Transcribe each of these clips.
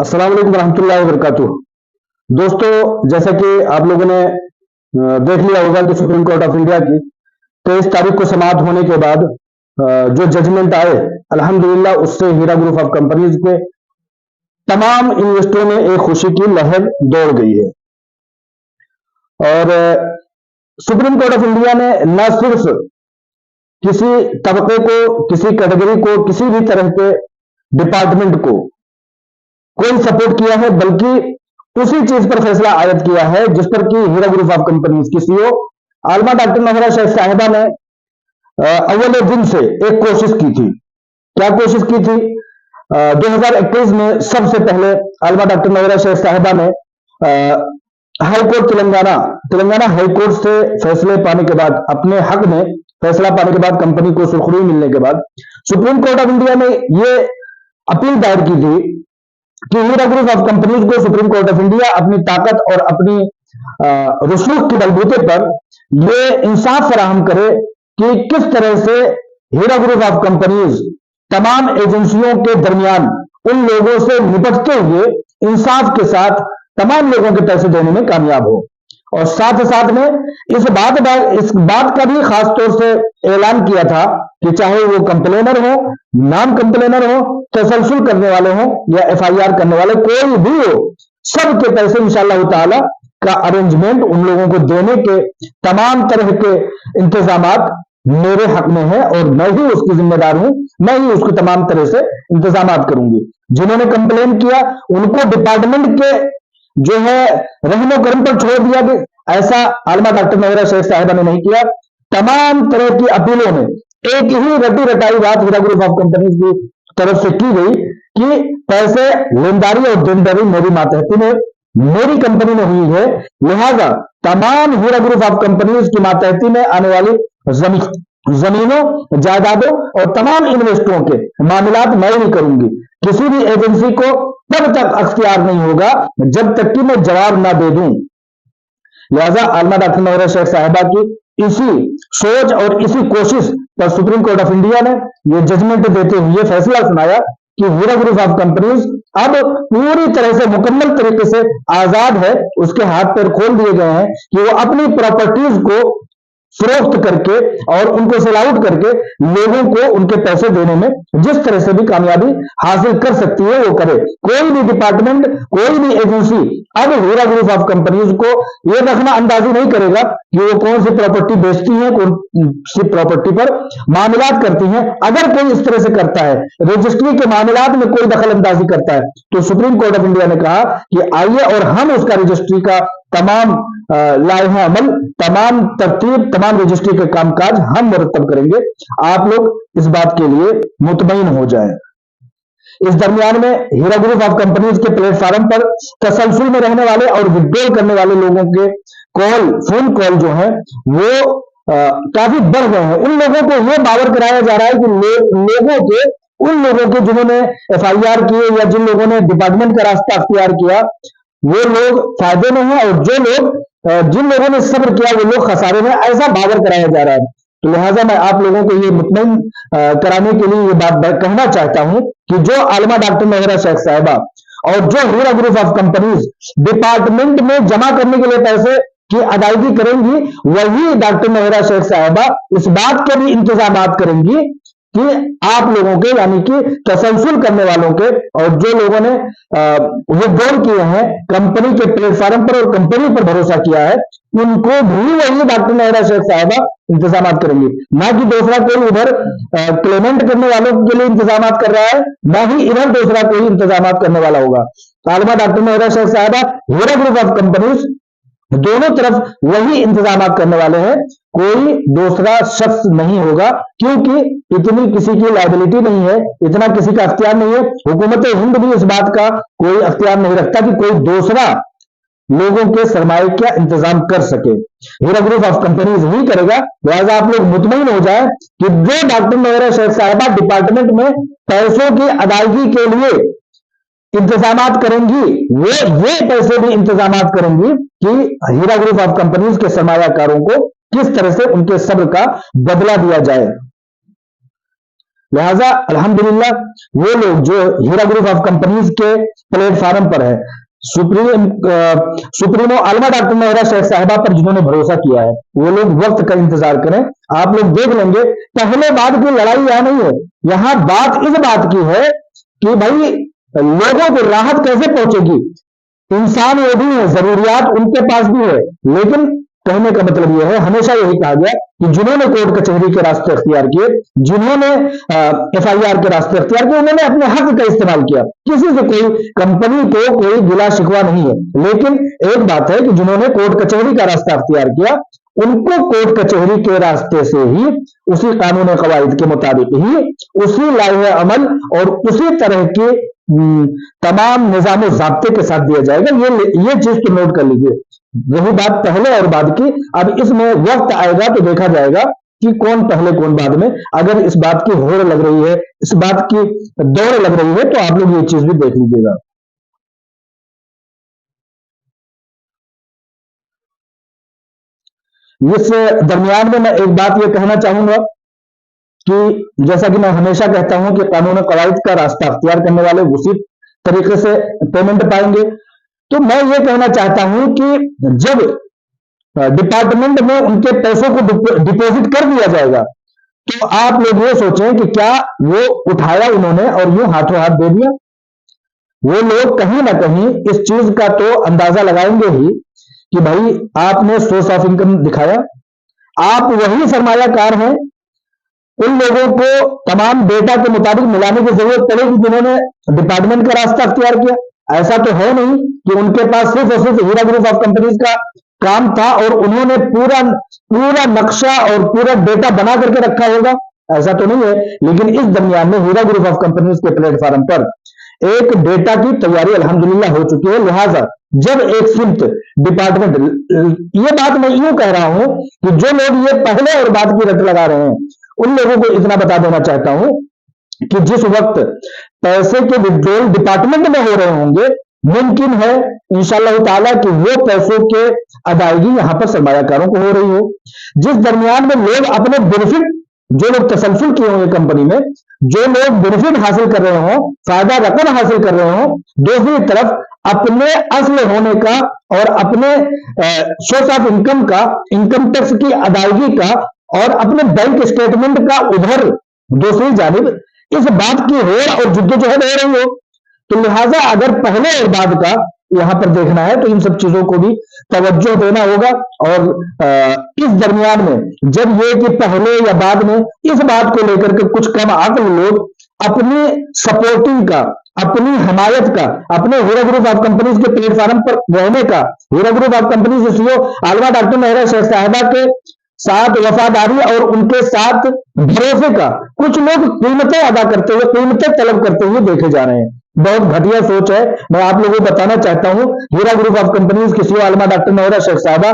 अस्सलाम वालेकुम रहमतुल्लाहि वबरकातुह। दोस्तों, जैसा कि आप लोगों ने देख लिया होगा कि सुप्रीम कोर्ट ऑफ इंडिया की 23 तारीख को समाप्त होने के बाद जो जजमेंट आए, अल्हम्दुलिल्लाह उससे हीरा ग्रुप ऑफ कंपनीज के तमाम इन्वेस्टरों में एक खुशी की लहर दौड़ गई है। और सुप्रीम कोर्ट ऑफ इंडिया ने न सिर्फ किसी तबके को, किसी कैटेगरी को, किसी भी तरह के डिपार्टमेंट को कोई सपोर्ट किया है, बल्कि उसी चीज पर फैसला आयद किया है जिस पर कि हीरा ग्रुप ऑफ कंपनीज की सीईओ आलमा डॉक्टर नौहरा शेख साहिबा ने अव्वल दिन से एक कोशिश की थी। क्या कोशिश की थी? 2021 में सबसे पहले आलमा डॉक्टर नौहरा शेख साहिबा ने हाईकोर्ट तेलंगाना हाईकोर्ट से फैसले पाने के बाद, अपने हक में फैसला पाने के बाद, कंपनी को सुरखरुई मिलने के बाद सुप्रीम कोर्ट ऑफ इंडिया ने यह अपील दायर की थी कि हीरा ग्रुप ऑफ कंपनीज को सुप्रीम कोर्ट ऑफ इंडिया अपनी ताकत और अपनी रसूख के बलबूते पर यह इंसाफ फराहम करे कि किस तरह से हीरा ग्रुप ऑफ कंपनीज तमाम एजेंसियों के दरमियान उन लोगों से निपटते हुए इंसाफ के साथ तमाम लोगों के पैसे देने में कामयाब हो। और साथ साथ में इस बात का भी खास तौर से ऐलान किया था कि चाहे वो कंप्लेनर हो, नाम कंप्लेनर हो, तसलसल करने वाले हो या एफआईआर करने वाले, कोई भी हो, सबके पैसे इंशाअल्लाह ताला का अरेंजमेंट उन लोगों को देने के तमाम तरह के इंतजामात मेरे हक में है और मैं ही उसकी जिम्मेदार हूं। मैं ही उसको तमाम तरह से इंतजामात करूंगी। जिन्होंने कंप्लेन किया उनको डिपार्टमेंट के जो है रहमो करम पर छोड़ दिया कि ऐसा आलमा डॉक्टर नौहरा शेख साहिबा ने नहीं किया। तमाम तरह की अपीलों में एक ही रटी रटाई बात हीरा ग्रुप ऑफ कंपनीज की तरफ से की गई कि पैसे लेनदारी और देनदारी मेरी मातहती में, मेरी कंपनी में हुई है, लिहाजा तमाम हीरा ग्रुप ऑफ कंपनीज की मातहती में आने वाली जमीनों, जायदादों और तमाम इन्वेस्टरों के मामलात मैं नहीं करूंगी। किसी भी एजेंसी को तब तक अख्तियार नहीं होगा जब तक कि मैं जवाब ना दे दूं। लिहाजा आलमा डॉक्टर नौहरा शेख साहिबा की इसी सोच और इसी कोशिश पर सुप्रीम कोर्ट ऑफ इंडिया ने यह जजमेंट देते हुए फैसला सुनाया कि हीरा ग्रुप ऑफ कंपनीज अब पूरी तरह से मुकम्मल तरीके से आजाद है। उसके हाथ पैर खोल दिए गए हैं कि वो अपनी प्रॉपर्टीज को फरोख्त करके और उनको सेल आउट करके लोगों को उनके पैसे देने में जिस तरह से भी कामयाबी हासिल कर सकती है वो करे। कोई भी डिपार्टमेंट, कोई भी एजेंसी अब हीरा ग्रुप ऑफ कंपनीज को यह रखना अंदाजी नहीं करेगा कि वो कौन सी प्रॉपर्टी बेचती हैं, कौन सी प्रॉपर्टी पर मामलात करती हैं। अगर कोई इस तरह से करता है, रजिस्ट्री के मामलात में कोई दखल अंदाजी करता है, तो सुप्रीम कोर्ट ऑफ इंडिया ने कहा कि आइए और हम उसका रजिस्ट्री का तमाम लाइहा अमल, तमाम तरतीब, तमाम रजिस्ट्री के कामकाज हम मुरतब करेंगे। आप लोग इस बात के लिए मुतमईन हो जाएं। इस दरमियान में हीरा ग्रुप ऑफ कंपनीज के प्लेटफॉर्म पर तसलसल में रहने वाले और विड्रॉल करने वाले लोगों के फोन कॉल जो है वो काफी बढ़ गए हैं। उन लोगों को यह बावर कराया जा रहा है कि उन लोगों के जिन्होंने एफआईआर किए या जिन लोगों ने डिपार्टमेंट का रास्ता अख्तियार किया वो लोग फायदे में हैं और जिन लोगों ने सब्र किया वो लोग खसारे में, ऐसा बावर कराया जा रहा है। तो लिहाजा मैं आप लोगों को ये मुतमईन कराने के लिए ये बात कहना चाहता हूं कि जो आलमा डॉक्टर नौहरा शेख साहिबा और जो हीरा ग्रुप ऑफ कंपनीज डिपार्टमेंट में जमा करने के लिए पैसे की अदायगी करेंगी, वही डॉक्टर नौहरा शेख साहिबा इस बात के भी इंतजाम करेंगी कि आप लोगों के, यानी कि तसलसल करने वालों के और जो लोगों ने विड्रॉल किए हैं कंपनी के प्लेटफॉर्म पर और कंपनी पर भरोसा किया है, उनको भी वही डॉक्टर नौहरा शेख साहिबा इंतजाम करेंगे। ना कि दूसरा कोई उधर क्लेमेंट करने वालों के लिए इंतजाम कर रहा है, ना ही इधर दूसरा कोई इंतजाम करने वाला होगा। आलमा डॉक्टर नौहरा शेख साहिबा, हीरा ग्रुप ऑफ कंपनीज दोनों तरफ वही इंतजाम करने वाले हैं। कोई दूसरा शख्स नहीं होगा, क्योंकि इतनी किसी की लायबिलिटी नहीं है, इतना किसी का अख्तियार नहीं है। हुकूमत हिंद भी इस बात का कोई अख्तियार नहीं रखता कि कोई दूसरा लोगों के सरमाए का इंतजाम कर सके। हीरा ग्रुप ऑफ कंपनीज ही करेगा। लिहाजा आप लोग मुतमईन हो जाए कि जो डॉक्टर नौहरा शेख साहिबा डिपार्टमेंट में पैसों की अदायगी के लिए इंतजामात करेंगी, वो पैसे भी इंतजामात करेंगी कि हीरा ग्रुप ऑफ कंपनीज के सरमायाकारों को किस तरह से उनके सब्र का बदला दिया जाए। लिहाजा अल्हम्दुलिल्लाह वो लोग जो हीरा ग्रुप ऑफ कंपनीज के प्लेटफार्म पर है, सुप्रीमो आलमा डॉक्टर मेहरा शेख साहिबा पर जिन्होंने भरोसा किया है, वो लोग वक्त का इंतजार करें। आप लोग देख लेंगे, पहले बाद की लड़ाई यहां नहीं है, यहां बात इस बात की है कि भाई लोगों को राहत कैसे पहुंचेगी। इंसान वो भी है, जरूरियात उनके पास भी है, लेकिन कहने का मतलब यह है, हमेशा यही कहा गया कि जिन्होंने कोर्ट कचहरी के रास्ते अख्तियार किए, जिन्होंने FIR के रास्ते अख्तियार किए, उन्होंने अपने हक का इस्तेमाल किया। किसी से कोई कंपनी को कोई गिला शिकवा नहीं है, लेकिन एक बात है कि जिन्होंने कोर्ट कचहरी का रास्ता अख्तियार किया, उनको कोर्ट कचहरी के रास्ते से ही, उसी कानून कवायद के मुताबिक ही, उसी लाइह अमल और उसी तरह के तमाम निजाम ज़ाब्ते के साथ दिया जाएगा। ये चीज तो नोट कर लीजिए। रही बात पहले और बाद की, अब इसमें वक्त आएगा तो देखा जाएगा कि कौन पहले कौन बाद में। अगर इस बात की होड़ लग रही है, इस बात की दौड़ लग रही है, तो आप लोग ये चीज भी देख लीजिएगा। इस दरमियान में मैं एक बात ये कहना चाहूंगा कि जैसा कि मैं हमेशा कहता हूं कि कानून कवायद का रास्ता अख्तियार करने वाले उसी तरीके से पेमेंट पाएंगे। तो मैं ये कहना चाहता हूं कि जब डिपार्टमेंट में उनके पैसों को डिपॉजिट कर दिया जाएगा, तो आप लोग ये सोचें कि क्या वो उठाया उन्होंने और यूं हाथों हाथ दे दिया। वो लोग कहीं ना कहीं इस चीज का तो अंदाजा लगाएंगे ही कि भाई आपने सोर्स ऑफ इनकम दिखाया, आप वही सरमायाकार हैं। उन लोगों को तमाम डेटा के मुताबिक मिलाने की जरूरत पड़ेगी जिन्होंने डिपार्टमेंट का रास्ता अख्तियार किया। ऐसा तो है नहीं कि उनके पास सिर्फ और सिर्फ हीरा ग्रुप ऑफ कंपनीज का काम था और उन्होंने पूरा पूरा नक्शा और पूरा डेटा बना करके रखा होगा, ऐसा तो नहीं है। लेकिन इस दरमियान में हीरा ग्रुप ऑफ कंपनीज के प्लेटफॉर्म पर एक डेटा की तैयारी अल्हम्दुलिल्लाह हो चुकी है। लिहाजा जब एक सिमत डिपार्टमेंट, ये बात मैं यूं कह रहा हूं कि जो लोग ये पहले और बाद की रट लगा रहे हैं, उन लोगों को इतना बता देना चाहता हूं कि जिस वक्त पैसे के विड्रॉल डिपार्टमेंट में हो रहे होंगे, मुमकिन है इंशाअल्लाह ताला कि वो पैसों के अदायगी यहां पर सरमायाकारों को हो रही हो। जिस दरमियान में लोग अपने बेनिफिट, जो लोग तसलसल किए होंगे कंपनी में, जो लोग बेनिफिट हासिल कर रहे हो, फायदा रकम हासिल कर रहे हो, दूसरी तरफ अपने असल होने का और अपने सोर्स ऑफ इनकम का, इनकम टैक्स की अदायगी का और अपने बैंक स्टेटमेंट का उधर दूसरी जानिब इस बात की होड़ और जिद्दोजहद हो रही हो, तो लिहाजा अगर पहले और बाद का यहां पर देखना है तो इन सब चीजों को भी तवज्जो देना होगा। और इस दरमियान में जब ये कि पहले या बाद में, इस बात को लेकर के कुछ कम अक्ल लोग अपनी सपोर्टिंग का, अपनी हमायत का, अपने हीरा ग्रुप ऑफ कंपनीज के प्लेटफॉर्म पर रहने का, Heera group of companies CEO आलमा डॉक्टर मेहरा शेख साहिबा के साथ वफादारी और उनके साथ भरोसे का कुछ लोग कीमतें अदा करते हुए, कीमतें तलब करते हुए देखे जा रहे हैं। बहुत घटिया सोच है। मैं आप लोगों को बताना चाहता हूं, हीरा ग्रुप ऑफ कंपनीज की सीईओ आलमा डॉक्टर मेहरा शेख साहिबा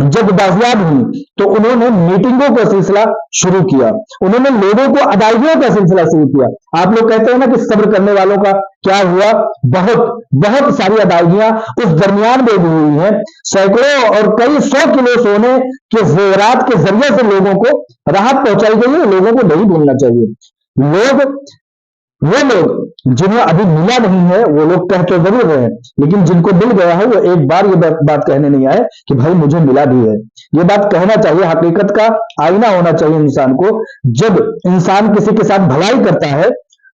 जब बाजियाब हुई तो उन्होंने मीटिंगों का सिलसिला शुरू किया, उन्होंने लोगों को अदायगियों का सिलसिला शुरू किया। आप लोग कहते हैं ना कि सब्र करने वालों का क्या हुआ, बहुत बहुत सारी अदायगियां उस दरमियान में भी हुई हैं। सैकड़ों और कई 100 किलो सोने के जेवरात के जरिए से लोगों को राहत पहुंचाई गई है। लोगों को नहीं भूलना चाहिए। वो लोग जिन्हें अभी मिला नहीं है, वो लोग कह तो जरूर रहे हैं, लेकिन जिनको मिल गया है वो एक बार ये बात कहने नहीं आए कि भाई मुझे मिला भी है। ये बात कहना चाहिए। हकीकत का आईना होना चाहिए इंसान को। जब इंसान किसी के साथ भलाई करता है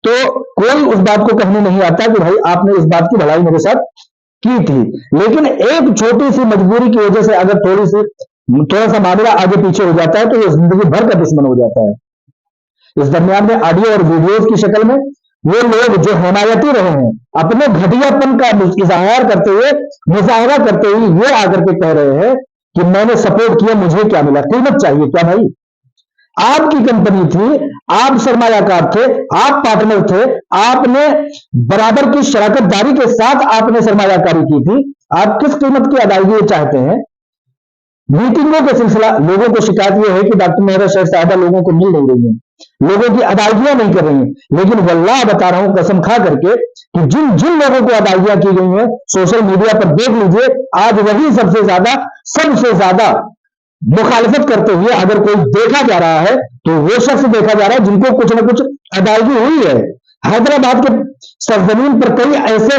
तो कोई उस बात को कहने नहीं आता कि भाई आपने इस बात की भलाई मेरे साथ की थी, लेकिन एक छोटी सी मजबूरी की वजह से अगर थोड़ा सा मामला आगे पीछे हो जाता है तो वो जिंदगी भर का दुश्मन हो जाता है। इस दरमियान में ऑडियो और वीडियोस की शक्ल में वो लोग जो हिमायती रहे हैं, अपने घटियापन का इजहार करते हुए, मुजाहरा करते हुए ये आकर के कह रहे हैं कि मैंने सपोर्ट किया, मुझे क्या मिला। कीमत चाहिए क्या भाई? आपकी कंपनी थी, आप सरमायाकार थे, आप पार्टनर थे, आपने बराबर की शराकतदारी के साथ आपने सरमायाकारी की थी। आप किस कीमत की अदायगी चाहते हैं? मीटिंगों का सिलसिला, लोगों को शिकायत यह है कि डॉक्टर मेहरा शेख साहिबा लोगों को मिल नहीं रही है, लोगों की अदायगियां नहीं कर रही हैं। लेकिन वल्लाह बता रहा हूं कसम खा करके कि जिन जिन लोगों को अदायगियां की गई हैं, सोशल मीडिया पर देख लीजिए, आज वही सबसे ज्यादा मुखालिफत करते हुए अगर कोई देखा जा रहा है तो वो शख्स देखा जा रहा है जिनको कुछ ना कुछ अदायगी हुई है। हैदराबाद के सरजमीन पर कई ऐसे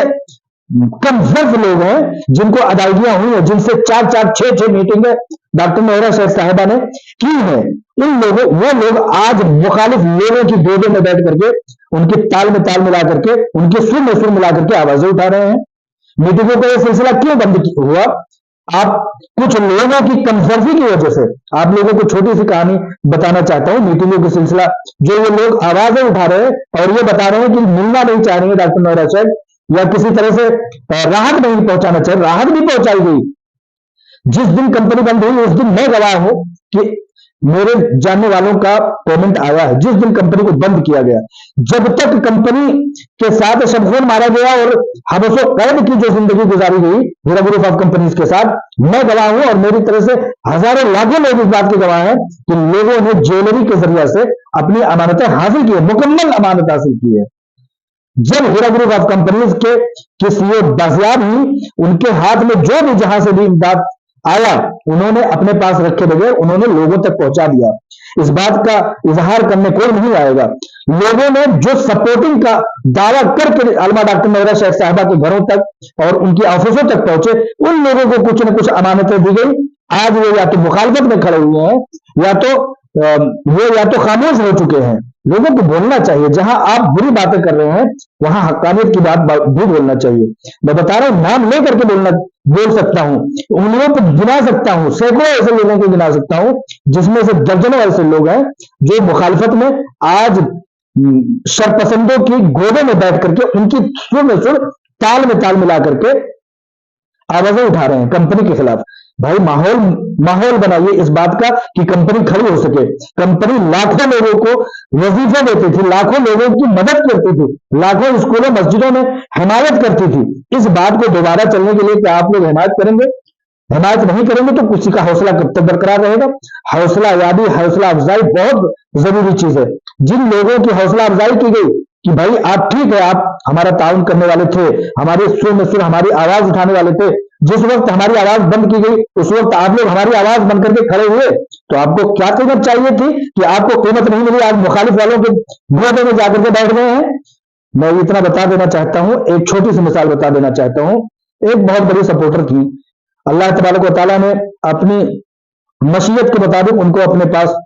कम जर्फ लोग हैं जिनको अदायगियां हुई है, जिनसे 4-4, 6-6 मीटिंगें डॉक्टर नौरा शेख साहिबा ने की है। इन लोगों वो लोग आज मुखालिफ लोगों की गोदों में बैठ करके उनके ताल में ताल मिला करके उनके सुर में सुर मिला करके आवाजें उठा रहे हैं। मीटिंगों का यह सिलसिला क्यों बंद हुआ? आप कुछ लोगों की कमजोरी की वजह से। आप लोगों को छोटी सी कहानी बताना चाहता हूं। मीटिंगों का सिलसिला जो ये लोग आवाजें उठा रहे हैं और ये बता रहे हैं कि मिलना नहीं चाह रहे हैं डॉक्टर नौरा शेख या किसी तरह से राहत नहीं पहुंचाना चाहिए, राहत भी पहुंचाई गई। जिस दिन कंपनी बंद हुई उस दिन मैं गवाह हूं कि मेरे जानने वालों का पेमेंट आया है। जिस दिन कंपनी को बंद किया गया, जब तक कंपनी के साथ शबखोर मारा गया और हबसो कैद की जो जिंदगी गुजारी गई हीरा ग्रुप ऑफ कंपनीज के साथ, मैं गवाह हूं और मेरी तरह से हजारों लाखों लोग इस बात के गवाह हैं कि लोगों ने ज्वेलरी के जरिए से अपनी अमानतें हासिल की है, मुकम्मल अमानत हासिल की है। जब हीरा ग्रुप ऑफ कंपनीज के सीईओ बाजियाब हुई, उनके हाथ में जो भी जहां से भी इमदाद आया उन्होंने अपने पास रखे बगैर उन्होंने लोगों तक पहुंचा दिया। इस बात का इजहार करने कोई नहीं आएगा। लोगों ने जो सपोर्टिंग का दावा करके आलमा डॉक्टर नौरा शेख साहिबा के घरों तक और उनकी ऑफिसों तक पहुंचे, उन लोगों को कुछ न कुछ अमानतें दी गई। आज वो या तो मुखालफत में खड़े हुए हैं या तो खामोश हो चुके हैं। लोगों को बोलना चाहिए, जहां आप बुरी बातें कर रहे हैं वहां हक्कानियत की बात भी बोलना चाहिए। मैं बता रहा हूं, नाम लेकर के बोल सकता हूं, उंगलियों पर गिना सकता हूं, सैकड़ों ऐसे लोगों को गिना सकता हूं जिसमें से दर्जनों ऐसे लोग हैं जो मुखालिफत में आज शरपसंदों की गोदों में बैठ करके उनकी सुर में सुर ताल में ताल मिला करके आवाजें उठा रहे हैं कंपनी के खिलाफ। भाई माहौल बनाइए इस बात का कि कंपनी खड़ी हो सके। कंपनी लाखों लोगों को वजीफे देती थी, लाखों लोगों की मदद करती थी, लाखों स्कूलों मस्जिदों में हिमायत करती थी। इस बात को दोबारा चलने के लिए क्या आप लोग हिमायत करेंगे? हिमायत नहीं करेंगे तो किसी का हौसला कब तक बरकरार रहेगा? हौसला यादी, हौसला अफजाई बहुत जरूरी चीज है। जिन लोगों की हौसला अफजाई की गई कि भाई आप ठीक है, आप हमारा ताउन करने वाले थे, हमारे सुर में सुर हमारी आवाज उठाने वाले थे, जिस वक्त हमारी आवाज बंद की गई उस वक्त आप लोग हमारी आवाज बंद करके खड़े हुए, तो आपको क्या कीमत चाहिए थी कि आपको कीमत नहीं मिली? आज मुखालिफ वालों के गोदे में जाकर के बैठ गए हैं। मैं इतना बता देना चाहता हूं, एक छोटी सी मिसाल बता देना चाहता हूं। एक बहुत बड़ी सपोर्टर थी, अल्लाह तबारक व तआला ने अपनी मशीयत के मुताबिक उनको अपने पास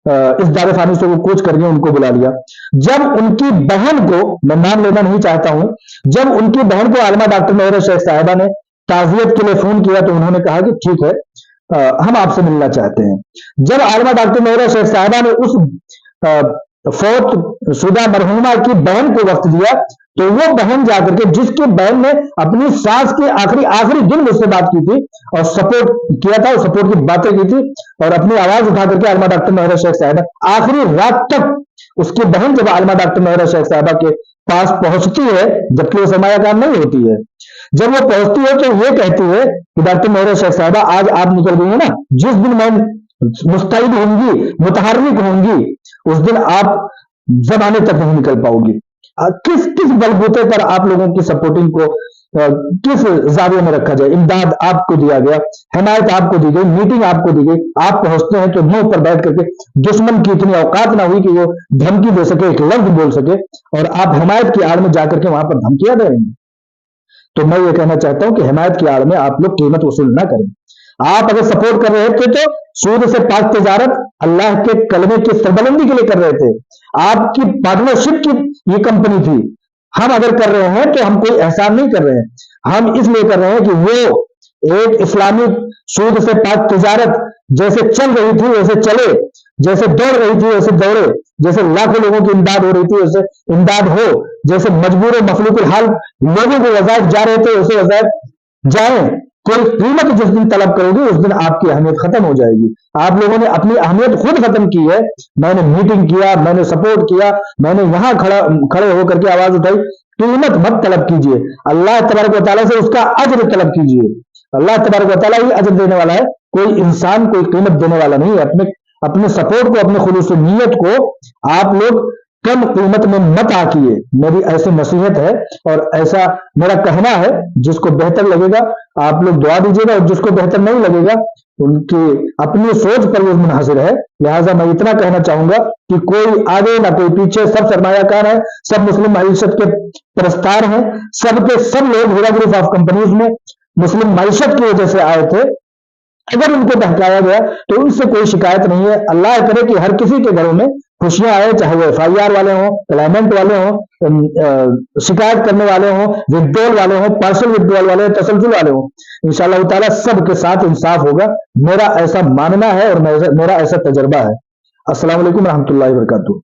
इस दारे फानी से वो कूच करके उनको बुला लिया। जब उनकी बहन को, मैं नाम लेना नहीं चाहता हूं, जब उनकी बहन को आलमा डॉक्टर नौरा शेख साहिबा ने ताजियत के लिए फोन किया तो उन्होंने कहा कि ठीक है, हम आपसे मिलना चाहते हैं। जब आलमा डॉक्टर नौरा शेख साहिबा ने उस फौत शुदा मरहुमा की बहन को वक्त दिया तो वो बहन जाकर के, जिसकी बहन ने अपनी सास के आखिरी दिन मुझसे बात की थी और सपोर्ट किया था, सपोर्ट की बातें की थी और अपनी आवाज उठा करके आलमा डॉक्टर नौरा शेख साहिबा आखिरी रात तक उसकी बहन जब आलमा डॉक्टर नौरा शेख साहिबा के पास पहुंचती है, जबकि वो सरमाया काम नहीं होती है, जब वो पहुंचती है तो ये कहती है कि डॉक्टर नौरा शेख साहिबा आज आप निकल गई है ना, जिस दिन मैं मुस्तैद होंगी, मुतहर्रिक होंगी, उस दिन आप जमाने तक नहीं निकल पाओगी। किस किस बलबूते पर आप लोगों की सपोर्टिंग को किस जाविये में रखा जाए? इमदाद आपको दिया गया, हिमायत आपको दी गई, मीटिंग आपको दी गई, आप पहुंचते हैं तो मुंह पर बैठ करके दुश्मन की इतनी औकात ना हुई कि वो धमकी दे सके, एक लफ्ज बोल सके, और आप हिमायत की आड़ में जाकर के वहां पर धमकियां दे रहे हैं। तो मैं ये कहना चाहता हूं कि हिमायत की आड़ में आप लोग कीमत वसूल ना करें। आप अगर सपोर्ट कर रहे थे तो सूद से पाक तजारत अल्लाह के कलमे की सरबलंदी के लिए कर रहे थे। आपकी पार्टनरशिप की ये कंपनी थी। हम अगर कर रहे हैं तो हम कोई एहसान नहीं कर रहे हैं, हम इसलिए कर रहे हैं कि वो एक इस्लामिक सूद से पाक तजारत जैसे चल रही थी वैसे चले, जैसे दौड़ रही थी वैसे दौड़े, जैसे लाखों लोगों की इमदाद हो रही थी वैसे इमदाद हो, जैसे मजबूर मखलूक हाल लोगों को वज़ाइफ जा रहे थे वैसे वज़ाइफ जाए। कोई कीमत जिस दिन तलब करोगी उस दिन आपकी अहमियत खत्म हो जाएगी। आप लोगों ने अपनी अहमियत खुद खत्म की है। मैंने मीटिंग किया, मैंने सपोर्ट किया, मैंने यहां खड़े होकर के आवाज उठाई। कीमत मत तलब कीजिए, अल्लाह तबारक व तआला से उसका अज्र तलब कीजिए। अल्लाह तबारक व तआला ही अज्र देने वाला है, कोई इंसान कोई कीमत देने वाला नहीं है। अपने सपोर्ट को, अपने खुलूस नीयत को आप लोग कम कीमत में मत आकिए, मेरी ऐसी नसीहत है और ऐसा मेरा कहना है। जिसको बेहतर लगेगा आप लोग दुआ दीजिएगा और जिसको बेहतर नहीं लगेगा ان کی اپنی سوچ پر وہ منحصر ہے. لہٰذا میں اتنا کہنا چاہوں گا کہ کوئی آگے نہ کوئی پیچھے، سب سرمایہ کار ہیں، سب مسلم معیشت کے پرستار ہیں، سب کے سب لوگ ہیرا گروپ آف کمپنیز میں مسلم معیشت کی وجہ سے آئے تھے. اگر ان کو بہکایا گیا تو ان سے کوئی شکایت نہیں ہے. اللہ کرے کہ ہر کسی کے گھروں میں خوشیاں آئے، چاہے وہ FIR والے ہوں، کلائمنٹ والے ہوں، شکایت کرنے والے ہوں، وڈرول والے ہوں، پارشل وڈرول والے ہوں، تسلسل والے ہوں. انشاءاللہ تعالیٰ سب کے ساتھ انصاف ہوگا. میرا ایسا ماننا ہے اور میرا ایسا تجربہ ہے. السلام علیکم ورحمۃ اللہ وبرکاتہ.